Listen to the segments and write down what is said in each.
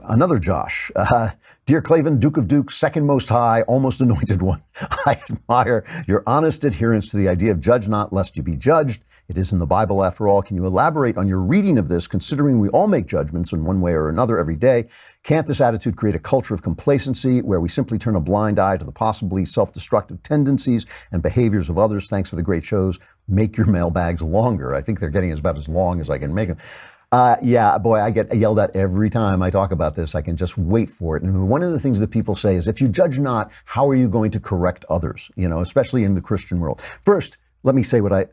Another Josh. Dear Klavan, Duke of Dukes, second most high, almost anointed one. I admire your honest adherence to the idea of judge not lest you be judged. It is in the Bible after all. Can you elaborate on your reading of this, considering we all make judgments in one way or another every day? Can't this attitude create a culture of complacency where we simply turn a blind eye to the possibly self-destructive tendencies and behaviors of others? Thanks for the great shows. Make your mailbags longer. I think they're getting about as long as I can make them. Yeah, boy, I get yelled at every time I talk about this. I can just wait for it. And one of the things that people say is, if you judge not, how are you going to correct others? You know, especially in the Christian world. First, let me say what I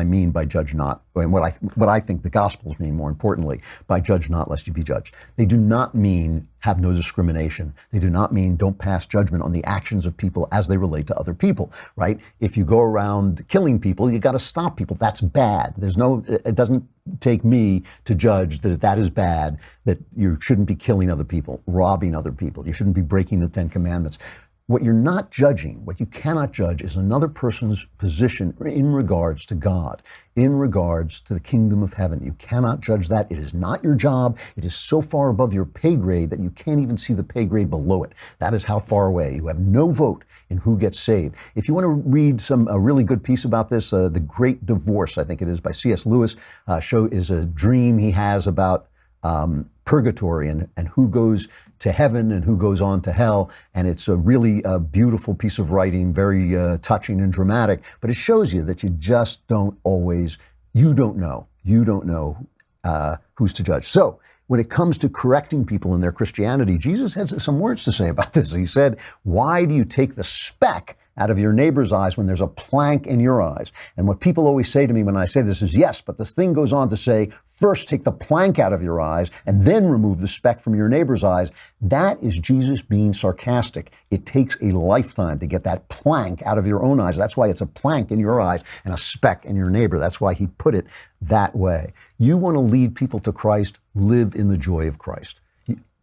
mean by judge not, and what I think the Gospels mean, more importantly, by judge not lest you be judged. They do not mean have no discrimination. They do not mean don't pass judgment on the actions of people as they relate to other people, right? If you go around killing people, you got to stop people. That's bad. It doesn't take me to judge that is bad, that you shouldn't be killing other people, robbing other people. You shouldn't be breaking the 10 Commandments. What you're not judging, what you cannot judge, is another person's position in regards to God, in regards to the kingdom of heaven. You cannot judge that. It is not your job. It is so far above your pay grade that you can't even see the pay grade below it. That is how far away. You have no vote in who gets saved. If you want to read a really good piece about this, The Great Divorce, I think it is, by C.S. Lewis, is a dream he has about purgatory and who goes to heaven and who goes on to hell. And it's a really beautiful piece of writing, very touching and dramatic. But it shows you that you just don't always, you don't know who's to judge. So when it comes to correcting people in their Christianity, Jesus has some words to say about this. He said, why do you take the speck out of your neighbor's eyes when there's a plank in your eyes? And what people always say to me when I say this is, yes, but this thing goes on to say, first take the plank out of your eyes and then remove the speck from your neighbor's eyes. That is Jesus being sarcastic. It takes a lifetime to get that plank out of your own eyes. That's why it's a plank in your eyes and a speck in your neighbor. That's why he put it that way. You want to lead people to Christ, live in the joy of Christ.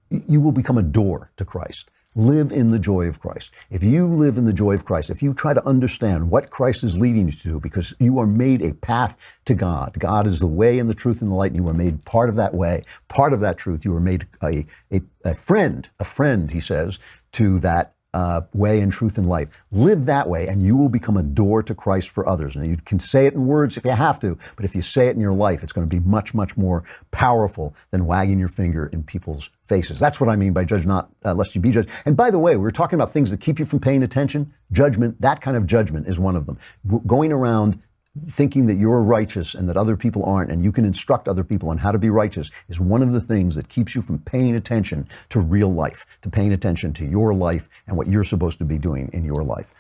You will become a door to Christ. Live in the joy of Christ. If you live in the joy of Christ, if you try to understand what Christ is leading you to, because you are made a path to God. God is the way and the truth and the light, and you are made part of that way, part of that truth. You are made a friend, he says, to that way and truth and life. Live that way, and you will become a door to Christ for others. And you can say it in words if you have to, but if you say it in your life, it's going to be much, much more powerful than wagging your finger in people's faces. That's what I mean by judge not lest you be judged. And by the way, we're talking about things that keep you from paying attention. Judgment, that kind of judgment is one of them. Going around thinking that you're righteous and that other people aren't, and you can instruct other people on how to be righteous, is one of the things that keeps you from paying attention to real life, to paying attention to your life and what you're supposed to be doing in your life.